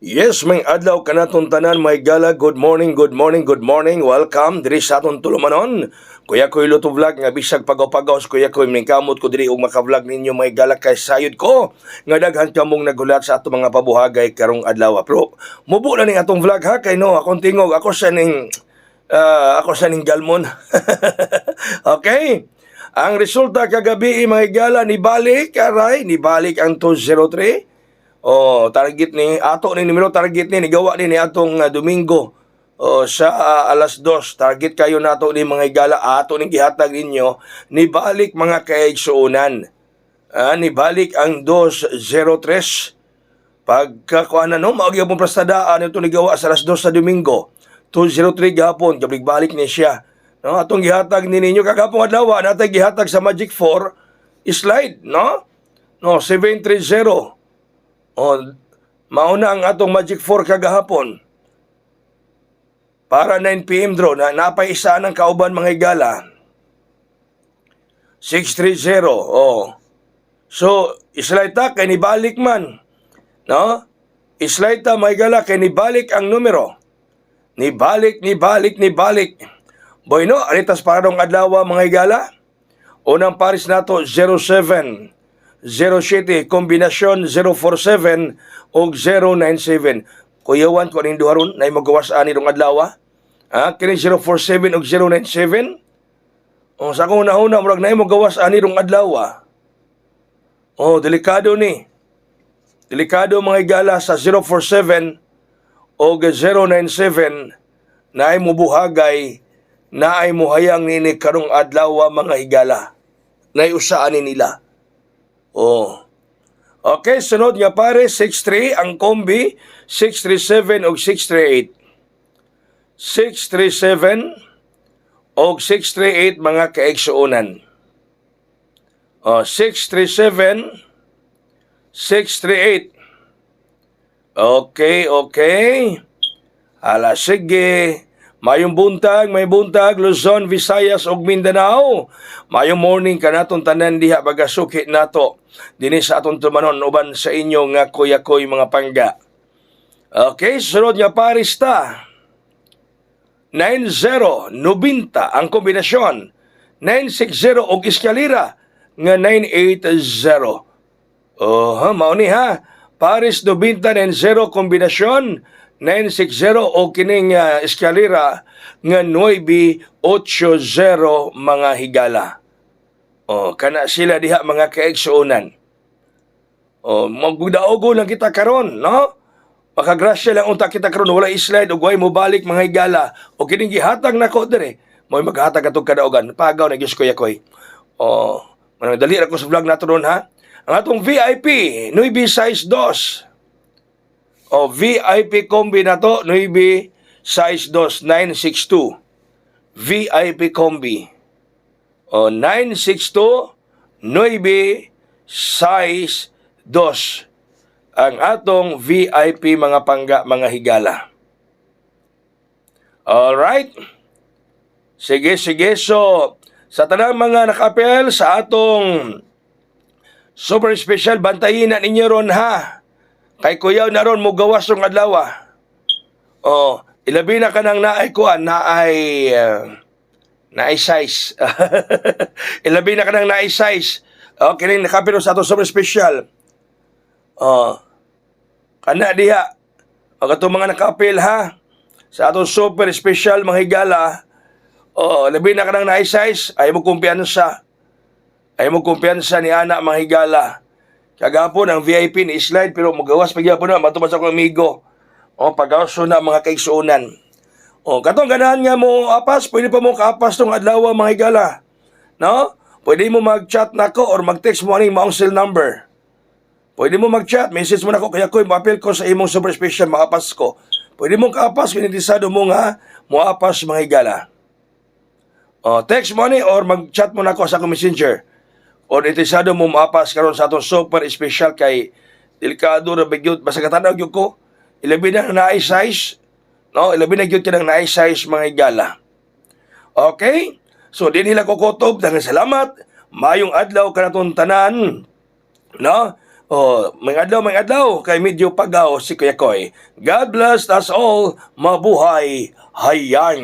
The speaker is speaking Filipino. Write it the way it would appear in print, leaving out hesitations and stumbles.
Yes, may adlaw kanatong tanan, may gala. Good morning, good morning, good morning. Welcome diri sa aton tulumanon. Kuya ko'y Luto Vlog nga bisag pagaw-pagaw kuya ko'y miningkamot ko diri og maka-vlog ninyo may gala kay sayod ko nga daghan kamong nagulat sa atong mga pabuhagay karong adlaw. Pero mubo na ning atong vlog ha kay no akong tingog ako sa ning galmon. Okay? Ang resulta kagabi mga gala nibalik ang 203. Target ni ato ni numero target ni gawa ni atong Domingo sa alas 2. Target kayo nato ni mga igala ato ning gihatag ninyo nibalik mga kaigsuonan. Nibalik ang 203. Pagkakuan na no mao gyud prastadaan ito ni gawa sa alas 2 sa Domingo. 203 gahapon balik ni siya. No atong gihatag ni ninyo kagapon adlaw natay gihatag sa Magic 4 slide no. No 730. Mauna ang atong Magic 4 kagahapon. Para 9 PM draw na napay isa ng kauban mga igala. 630. So, islaita kay nibalik man. No? Islaita mga igala kay nibalik ang numero. Nibalik. Boy no, alitas para dong adlaw mga igala. Unang paris nato 07. 07, kombinasyon 047 o 097. Kuya Juan, kung anong duharon na magawas ani rong adlaw, kini 047 o 097. Sa akong una-una, murag na magawas ani rong adlaw. Delikado ni. Delikado mga igala sa 047 o 097 na ay mubuhagay na ay muhayang nini karong adlaw mga igala. Na usaan nila. Okay, sunod nga pare, 6-3 ang kombi, 637 o 638. 637 o 638 mga kaigsuonan. 637, 638. Okay. Sige. Mayong buntag, may buntag, Luzon, Visayas ug Mindanao. Mayong morning kanaton tanan diha bagasukit nato. Dinhi sa aton tumanon uban sa inyo nga kuya-koy mga pangga. Okay, sunod nga parista. 90, 90 ang kombinasyon. 960 og eskalera nga 980. Mao ni ha. Paris 90 90 kombinasyon 960 o kining eskalera nga 980 mga higala. Kana sila diha mga kaigsuonan. Magbudaogo lang kita karon, no? Makagrasya lang unta kita karon wala slide ug way mo balik mga higala. O kining gihatag nako dire, mo maghatag atong kadaugan. Pagaw na gyud koy. Dali ra ko sa vlog nato ron ha. Ang atong VIP, Nuibi size 2. VIP combi na to, Nuibi size 2, 962. VIP combi. 962, Nuibi size 2. Ang atong VIP mga pangga, mga higala. Alright? Sige. So, sa tanang mga nakapel sa atong super special, bantayin na ninyo ron ha. Kay kuyaw na ron mo gawas ng adlaw. Ilabi na ka ng naay kuan, naay size. Ilabi na ka ng naay size. Kining nakapiro sa atong super special. Kana diha. Katong mga nakapil ha. Sa atong super special mga higala. Ilabi na ka ng naay size. Ay mo kumpiyansa ni anak mga higala. Kagapon ang VIP ni slide pero magawas pagyapon na matubas ako amigo. Pagawas na mga kaigsuonan. Katong ganahan nga mo apas, pwede pa mo kaapas tong adlaw mga higala. No? Pwede mo mag-chat nako or mag-text mo aning maong cell number. Pwede mo mag-chat, message mo nako kaya ko ma-appeal ko sa imong super special maapas ko. Pwede mo kaapas kung interesado mo nga moapas mga higala. Text mo ni or mag-chat mo nako sa akong messenger. O interesado mo maapas karon sa atong super special kay delikado ra bigyud basta katanaw gyud ko ilabi na naay size no ilabi na gyud kanang naay size mga higala. Okay, so din nila ko kutob, daghang salamat, mayong adlaw kanaton tanan, no? May adlaw, kay medyo pagaw si Kuya Koy. God bless us all, mabuhay, hayang.